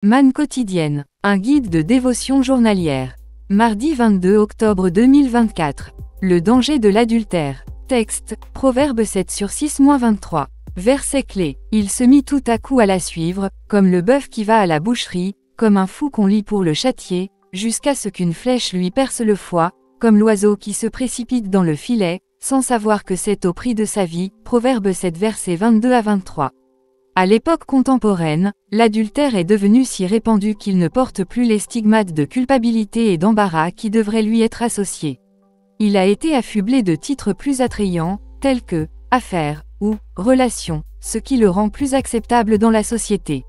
Manne quotidienne, un guide de dévotion journalière. Mardi 22 octobre 2024. Le danger de l'adultère. Texte, Proverbe 7/6-23. Verset clé. Il se mit tout à coup à la suivre, comme le bœuf qui va à la boucherie, comme un fou qu'on lie pour le châtier, jusqu'à ce qu'une flèche lui perce le foie, comme l'oiseau qui se précipite dans le filet, sans savoir que c'est au prix de sa vie. Proverbe 7 versets 22-23. À l'époque contemporaine, l'adultère est devenu si répandu qu'il ne porte plus les stigmates de culpabilité et d'embarras qui devraient lui être associés. Il a été affublé de titres plus attrayants, tels que « affaire » ou « relation », ce qui le rend plus acceptable dans la société.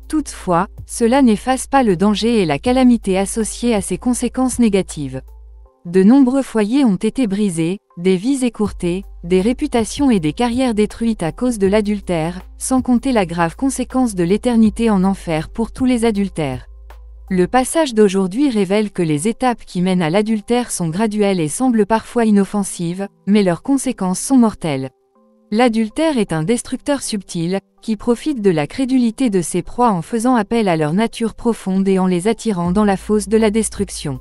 Toutefois, cela n'efface pas le danger et la calamité associés à ces conséquences négatives. De nombreux foyers ont été brisés, des vies écourtées, des réputations et des carrières détruites à cause de l'adultère, sans compter la grave conséquence de l'éternité en enfer pour tous les adultères. Le passage d'aujourd'hui révèle que les étapes qui mènent à l'adultère sont graduelles et semblent parfois inoffensives, mais leurs conséquences sont mortelles. L'adultère est un destructeur subtil, qui profite de la crédulité de ses proies en faisant appel à leur nature profonde et en les attirant dans la fosse de la destruction.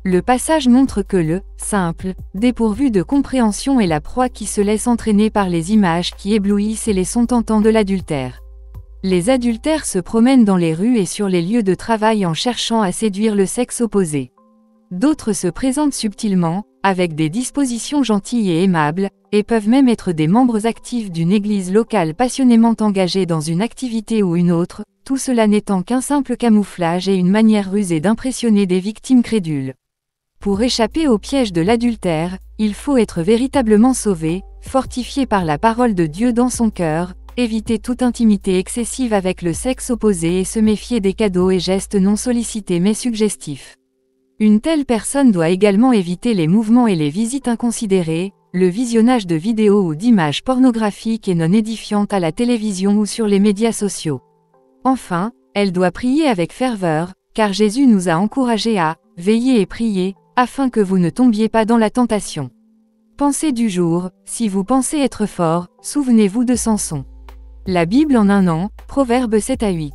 Le passage montre que le simple, dépourvu de compréhension est la proie qui se laisse entraîner par les images qui éblouissent et les sons tentants de l'adultère. Les adultères se promènent dans les rues et sur les lieux de travail en cherchant à séduire le sexe opposé. D'autres se présentent subtilement, avec des dispositions gentilles et aimables, et peuvent même être des membres actifs d'une église locale passionnément engagés dans une activité ou une autre, tout cela n'étant qu'un simple camouflage et une manière rusée d'impressionner des victimes crédules. Pour échapper au piège de l'adultère, il faut être véritablement sauvé, fortifié par la parole de Dieu dans son cœur, éviter toute intimité excessive avec le sexe opposé et se méfier des cadeaux et gestes non sollicités mais suggestifs. Une telle personne doit également éviter les mouvements et les visites inconsidérées, le visionnage de vidéos ou d'images pornographiques et non édifiantes à la télévision ou sur les médias sociaux. Enfin, elle doit prier avec ferveur, car Jésus nous a encouragés à « veiller et prier », afin que vous ne tombiez pas dans la tentation. Pensée du jour, si vous pensez être fort, souvenez-vous de Samson. La Bible en un an, Proverbes 7-8.